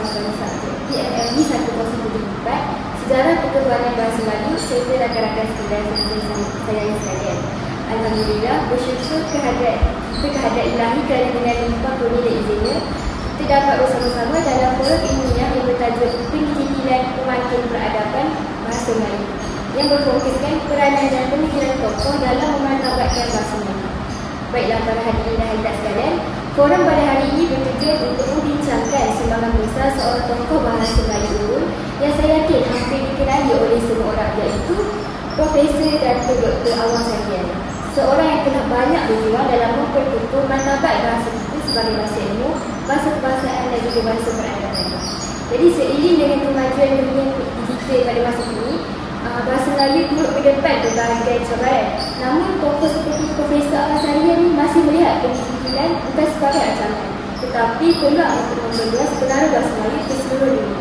Bangsa PMMD 1074 Sejarah Perkembangan Bahasa Melayu serta rakan-rakan sekalian saya sekalian. Alhamdulillah, bersyukur kehadrat ilahi kerana dengan limpah kurnia dan izinnya kita dapat bersama-sama dalam forum ilmiah yang bertajuk Penelitian Pemakin Peradaban Bahasa Melayu yang berfokuskan peranan dan pemikiran tokoh dalam memartabatkan bahasa Melayu. Baiklah para hadirin dan hadirat sekalian, forum pada hari ini bertujuan untuk membincangkan sumbangan besar seorang tokoh bahasa Melayu unggul yang saya yakin hampir dikenali oleh semua orang, iaitu Profesor Dato' Dr. Awang Sadian. Seorang yang telah banyak berjuang dalam memperkukuh martabat bahasa kita sebagai bahasa ilmu, bahasa kebangsaan dan juga bahasa peradaban. Jadi seiring dengan kemajuan dunia digital pada masa ini, bahasa Melayu turut berdepan berbagai cabaran. Namun tokoh seperti Profesor Awang Sadian ini masih melihat kemungkinan bukan sebagai ancaman, tetapi peluang untuk memperluas pengaruh bahasa Melayu ke seluruh dunia.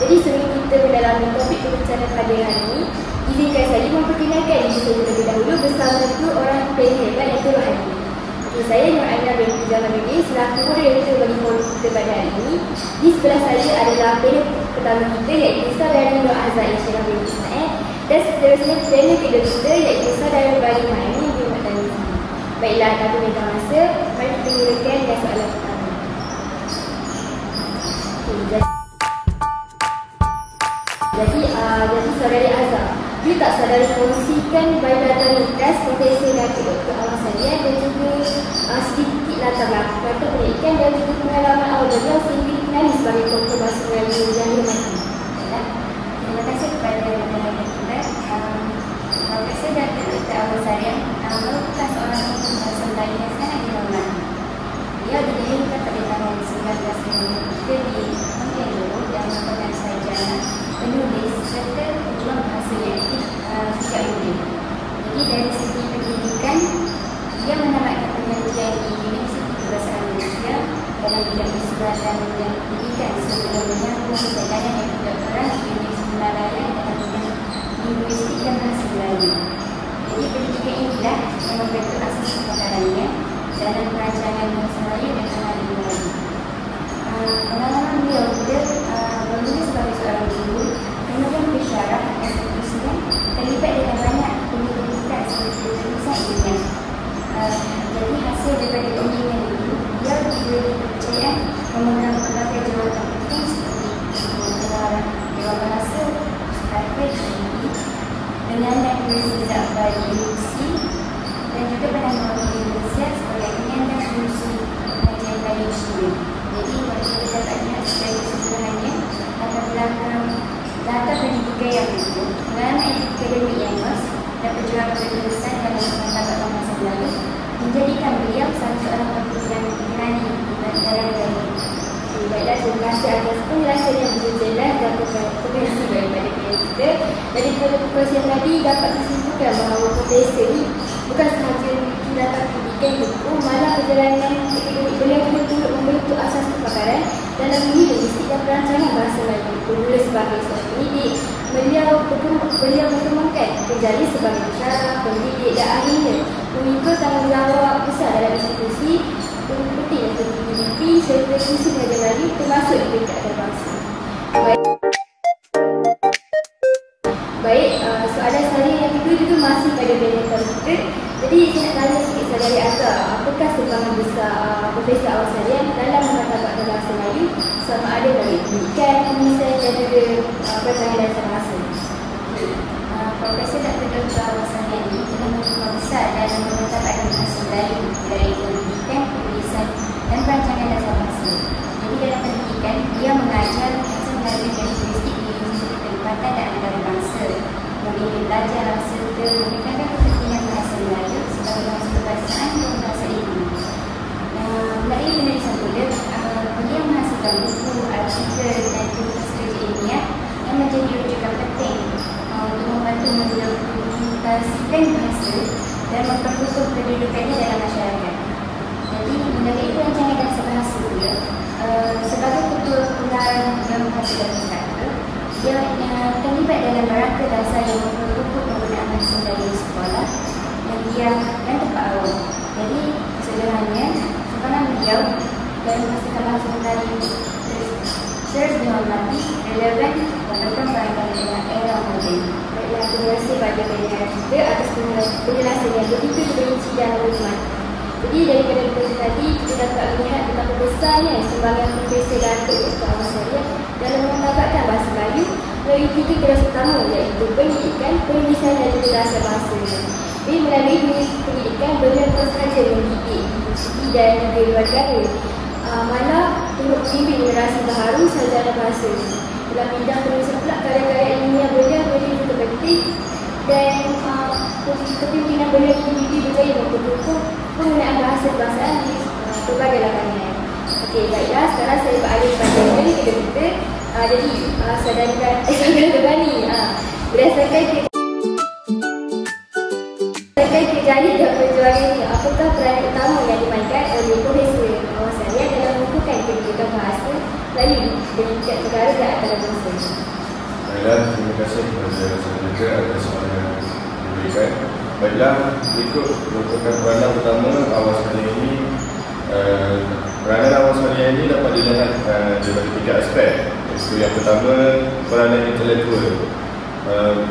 Jadi sebelum kita mendalami topik perbincangan pada hari ini, izinkan saya memperkenalkan diri saya terlebih dahulu bersama dua orang paling hebat yang telah hadir. Saya Nur Aina binti Jamaluddin selaku moderator bagi forum kita pada hari ini. Di sebelah saya adalah panel pertama kita iaitu Saudara Nur Azhar Syarah binti Ismail, dan seterusnya panel kedua kita iaitu Saudara Bari Mahani binti Matani. Baiklah, tanpa minta masa, mari kita mulakan dengan soalan pertama. Jadi Saudari Azhar, you tak sadari kongsikan biodata ringkas Profesor Dato' Dr. Awang Sadian dan juga sedikit latar belakang pendidikan dan juga pengalaman awal beliau sehingga dikenali sebagai tokoh bahasa Melayu yang dihormati. Terima kasih kepada moderator kita. Profesor Dato' Dr. Awang Sadian merupakan seorang tokoh bahasa Melayu yang sangat dihormati. Beliau dilahirkan pada tahun 1953 di Pontianak dan merupakan sarjana, penulis serta pejuang bahasa yang aktif sejak muda. Jadi dari segi pendidikan, dia menamatkan pengajian di Universiti Kebahasaan Malaysia dalam bidang isbat dan bidang pendidikan sebelum menyambung sarjana dan doktorat di Universiti Malaya dalam bidang linguistik dan bahasa Melayu. Jadi pendidikan inilah yang membentuk asas kepakarannya dalam perancangan bahasa Melayu dan pengajian Melayu. Pengalaman beliau juga bermula sebagai seorang guru, kemudian bersyarah dan seterusnya terlibat dengan banyak pendidikan seperti tulisan ilmiah. Jadi hasil daripada pendidikan itu, dia diberi kepercayaan memegang berbagai jawatan penting seperti Dewan Bahasa, Karpet, Penyandak Universiti Akbar Universiti, dan juga pernah mewakili Malaysia sebagai penyandang fungsi pengajian Melayu Student. Jadi kalau kita tanya sebagai kesimpulannya, latar belakang data pendidikan yang itu, pengalaman akademik yang luas dan perjuangan penulisan dalam martabat bahasa Melayu menjadikan beliau salah seorang tokoh yang dikenali dalam negara. Baiklah, terima kasih atas penjelasan yang begitu jelas dan komprehensi daripada kita. Dari perkongsian yang tadi dapat disimpulkan bahawa Profesor ini bukan sahaja memiliki latar pendidikan buku, malah perjalanan akademik beliau juga turut membentuk asas kepakaran dalam linguistik dan perancangan bahasa Melayu. Bermula sebagai seorang pendidik, beliau berkembangkan menjadi sebagai pensyarah, pendidik dan akhirnya memikul tanggungjawab besar dalam institusi penting untuk PDP serta fungsi pengajian Melayu termasuk di peringkat antarabangsa. Baik, soalan saya yang kedua juga masih pada panel kita. Jadi saya nak tanya sikit Saudari Azhar, apakah sumbangan besar Profesor Awang Sadian dalam memartabatkan bahasa Melayu sama ada dari pendidikan, penulisan dan juga perancangan dan bahasa? Profesor Dr. Awang Sadian ini telah berperan besar dalam memartabatkan bahasa Melayu dari pendidikan, penulisan dan perancangan dasar bahasa. Jadi dalam pendidikan, dia mengajar bahasa Melayu dan linguistik di Universiti Perempatan dan Antarabangsa. Kemudian dia belajar serta menekankan kepentingan bahasa Melayu sebagai bahasa kebangsaan dan bahasa ilmu. Melalui penulisan beliau menghasilkan buku, artikel dan tulisan kerja ilmiah yang menjadi rujukan penting untuk membantu mendokumentasikan bahasa dan memperkukuh kedudukannya dalam masyarakat. Jadi melalui perancangan dasar bahasa beliau, sebagai ketua pengarang yang menghasilkan kata, dia terlibat dalam rangka dasar yang memperkukuh penggunaan bahasa Melayu di sekolah yang diam dan tepat awal. Jadi sederhananya, sumbangan beliau dalam menghasilkan bahasa Melayu terus dihormati, relevan dan berkembang dengan era moden. Baiklah, terima kasih pada pendengar kita atas penjelasan yang begitu perinci dan hormat. Jadi daripada penjelasan tadi, kita dapat melihat betapa besarnya sumbangan Profesor Datuk Dr. Ahmad Syariah dalam menambahkan bahasa Melayu melalui 3 kelas utama, iaitu pendidikan, penulisan dan juga bahasa bahasa. Jadi melalui pendidikan, beliau bukan sahaja mendidik individu dan juga luar negara, malah turut membimbing generasi baharu sarjana bahasa. Dalam bidang penulisan pula, karya-karya ilmiah beliau begitu penting dan kepimpinan beliau sendiri berjaya memperkukuh penggunaan bahasa kebangsaan di berbagai lapangan. Okey, baiklah, sekarang saya beralih pada yang kita. Jadi, saudara Terbani, berdasarkan kerjaya dan perjuangan ini, apakah peranan utama yang dimainkan oleh Profesor Ahmad Syariah dalam mengukuhkan pendidikan bahasa Melayu di tingkat negara dan antarabangsa? Baiklah, terima kasih kepada saudara atas soalan yang diberikan. Baiklah, berikut merupakan peranan utama Ahmad Syariah ini. Peranan Ahmad Syariah ini dapat dilihat daripada 3 aspek. Yang pertama, peranan intelektual.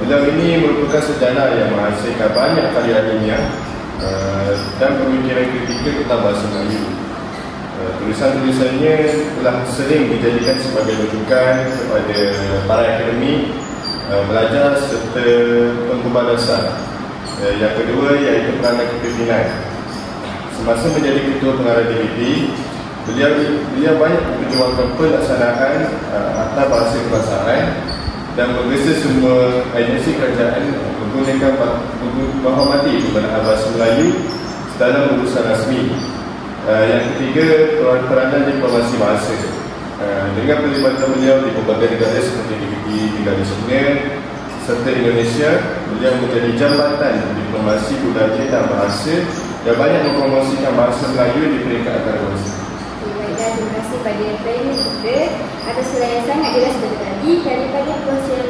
Beliau ini merupakan sarjana yang menghasilkan banyak karya ilmiah dan pemikiran kritikal tentang bahasa Melayu. Tulisan-tulisannya telah sering dijadikan sebagai rujukan kepada para akademik, pelajar serta penggemar dasar. Yang kedua iaitu peranan kepimpinan. Semasa menjadi ketua pengarah DAP, beliau banyak memperjuangkan pelaksanaan Akta Bahasa Kebangsaan dan menggesa semua agensi kerajaan menggunakan menghormati penggunaan bahasa Melayu dalam urusan rasmi. Yang ketiga, peranan diplomasi bahasa. Dengan pelibatan beliau di berbagai negara seperti negara China serta Indonesia, beliau menjadi jambatan diplomasi budaya dan bahasa dan banyak mempromosikan bahasa Melayu di peringkat antarabangsa. Baiklah, terima kasih pada panel kita atas soalan yang sangat jelas tadi. Daripada perkongsian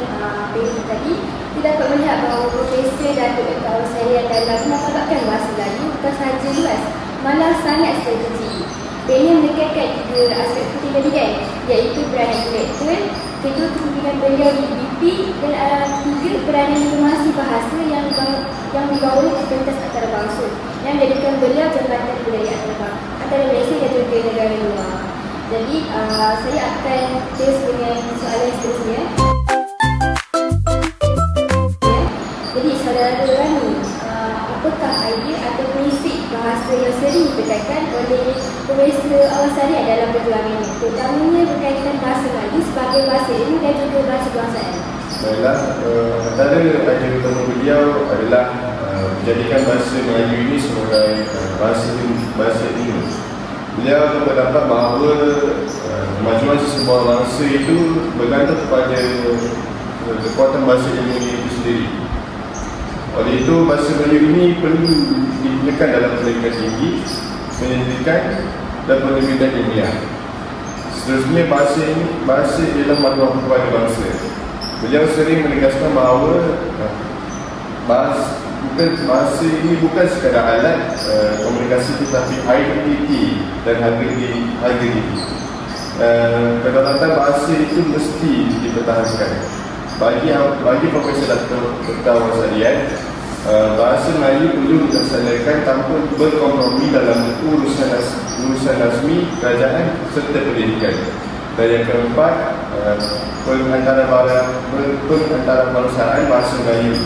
panel tadi, kita dapat melihat bahawa Profesor Datuk Dr. Ahmad Syariah dalam menambahkan bahasa Melayu bukan sahaja luas, malah sangat strategik. Dia menekankan 3 aspek penting tadi kan, iaitu peranan intelektual, kedua kepimpinan beliau di DAP dan 3 peranan diplomasi bahasa yang dibawa ke pentas antarabangsa yang menjadikan beliau jambatan budaya antara Malaysia dan juga negara luar. Jadi saya akan terus dengan soalan seterusnya. Jadi saudara Terbani, apakah idea atau prinsip bahasa yang sering ditekankan oleh Profesor Ahmad Syariah dalam perjuangannya, terutamanya berkaitan bahasa Melayu sebagai bahasa ilmu dan juga bahasa kebangsaan? Baiklah, antara idea utama beliau adalah menjadikan bahasa Melayu ini sebagai bahasa ilmu. Beliau berpendapat bahawa kemajuan sesebuah bangsa itu bergantung kepada kekuatan bahasa ilmu itu sendiri. Oleh itu, bahasa Melayu ini perlu digunakan dalam pendidikan tinggi, pendidikan dan penerbitan ilmiah. Seterusnya, bahasa ialah manual kepada bangsa. Beliau sering menegaskan bahawa bahasa ini bukan sekadar alat komunikasi, tetapi identiti dan harga diri. Kedaulatan bahasa itu mesti dipertahankan. Bagi Profesor Dr. Ahmad Syariah, bahasa Melayu perlu dilaksanakan tanpa berkompromi dalam urusan rasmi kerajaan serta pendidikan. Dan yang keempat, pengantarabangsaaan bahasa Melayu.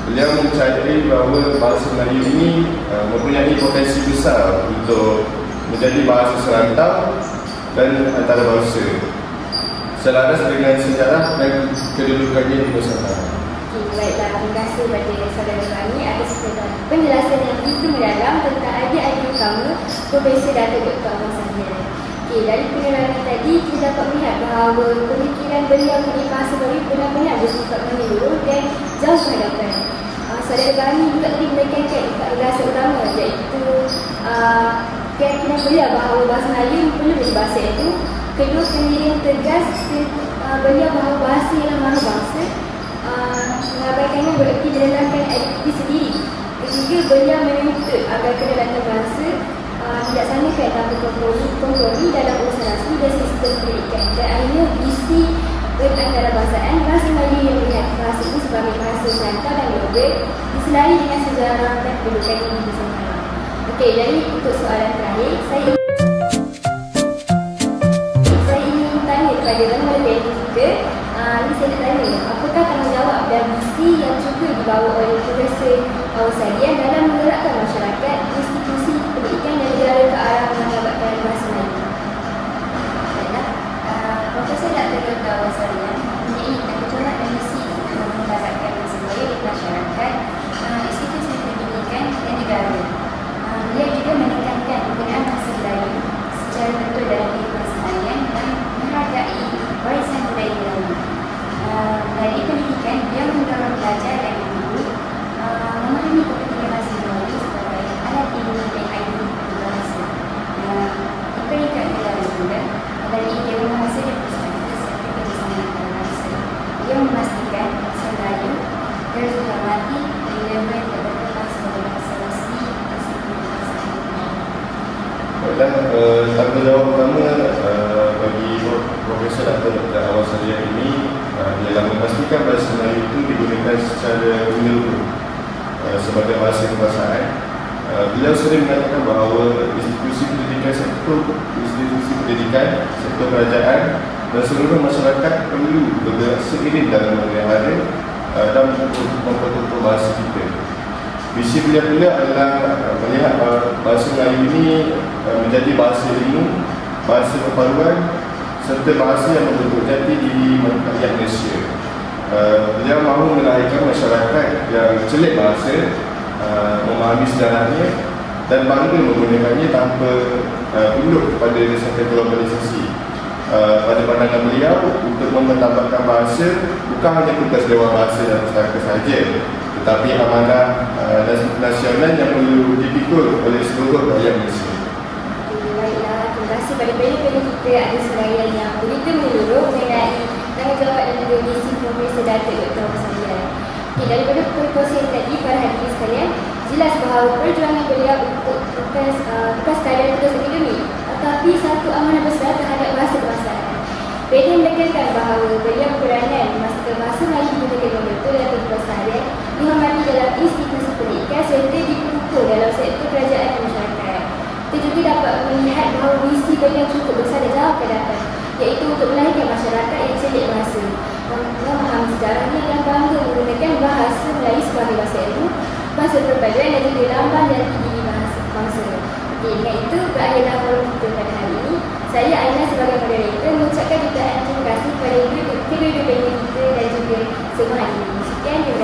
Beliau mencadari bahawa bahasa Melayu ini mempunyai potensi besar untuk menjadi bahasa serantau dan antarabangsa, selaras dengan sejarah dan kedudukannya di Nusantara. Baiklah, terima kasih kepada saudara kami atas penjelasan yang begitu mendalam tentang idea utama Profesor Datuk Dr. Ahmad Syariah. Dari penerangan tadi, kita dapat melihat bahawa pemikiran beliau mengenai bahasa Melayu benar-benar bersifat menyeluruh dan jauh ke hadapan. Saudara kami juga tadi menekankan rasa utama, iaitu keyakinan beliau bahawa bahasa Melayu perlu menjadi bahasa itu. Kedua, pendirian tegas beliau bahawa bahasa ialah mahu bangsa, mengabaikannya bererti menenangkan identiti sendiri. Ketiga, beliau menuntut agar kedaulatan bangsa dilaksanakan tanpa kompromi dalam urusan rasmi dan sistem pendidikan, dan akhirnya berantara bahasaan, bahasa Melayu yang melihat bahasa ini sebagai bahasa selangkah dan global diselari dengan sejarah dan kedudukan yang bersama. Okey, jadi untuk soalan terakhir, saya ingin tanya kepada lembaga PhD kita, ini saya nak tanya, apakah tanggungjawab dan misi yang cuba dibawa oleh Profesor Awasarian dalam menggerakkan masyarakat, institusi pendidikan dan negara ke arah mengabatkan bahasa Melayu? Profesor Dr. Awasarian mempunyai tanggungjawab dan misi untuk menggerakkan bahasa Melayu di masyarakat, institusi pendidikan dan negara. Beliau juga menekankan penggunaan bahasa Melayu secara betul dalam kehidupan seharian dan menghargai warisan budaya Melayu. Dari pendidikan, beliau mendorong pelajar dan guru memahami kepentingan bahasa Melayu sebagai alat ilmu dan identiti bahasa. Di peringkat negara juga, dari ideologi bahasa dan perspektif serta kerjasama antarabangsa, beliau memastikan bahasa Melayu terus dihormati, relevan dan berkembang sebagai bahasa rasmi dan sebagai bahasa ilmiah. Baiklah, tanggungjawab pertama bagi Profesor Dr. Awasarian ini ialah memastikan bahasa Melayu itu digunakan secara menyeluruh sebagai bahasa kebahasaan. Beliau sering mengatakan bahawa institusi pendidikan, sektor kerajaan dan seluruh masyarakat perlu bergerak seiring dalam memelihara dan mempertutup bahasa kita. Visi beliau pula adalah melihat bahasa Melayu ini menjadi bahasa ilmu, bahasa perpaduan serta bahasa yang berbentuk jati di rakyat Malaysia. Beliau mahu melahirkan masyarakat yang celik bahasa, memahami sejarahnya dan bangga menggunakannya tanpa tunduk kepada desakan globalisasi. Pada pandangan beliau, untuk mempertabatkan bahasa bukan hanya tugas Dewan Bahasa dan Pustaka sahaja, tetapi amanah nasional yang perlu dipikul oleh seluruh rakyat Malaysia. Baiklah, terima kasih pada panel kita ada seraya yang begitu menyeluruh mengenai tanggungjawab dan juga misi Profesor Dr. Awasarian. Daripada perkongsian tadi, para hadirin sekalian, jelas bahawa perjuangan beliau untuk bukan sekadar tugas akademik, tetapi satu amanah besar terhadap bahasa kebahasaan. Beliau menekankan bahawa beliau peranan memastikan bahasa Melayu digunakan dengan betul dalam kehidupan seharian, dihormati dalam institusi pendidikan serta dipupuk dalam sektor kerajaan dan masyarakat. Kita juga dapat melihat bahawa misi beliau cukup besar dan jauh ke depan, iaitu untuk melahirkan masyarakat yang celik bahasa, memahami sejarahnya dan bangga menggunakan bahasa Melayu sebagai bahasa ilmu, bahasa perpaduan dan juga lambang jati diri bangsa. Dengan itu, berakhirlah forum kita pada hari ini. Saya Aina sebagai moderator mengucapkan jutaan terima kasih kepada kedua-dua panel kita dan juga semua hadirin. Sekian, terima kasih.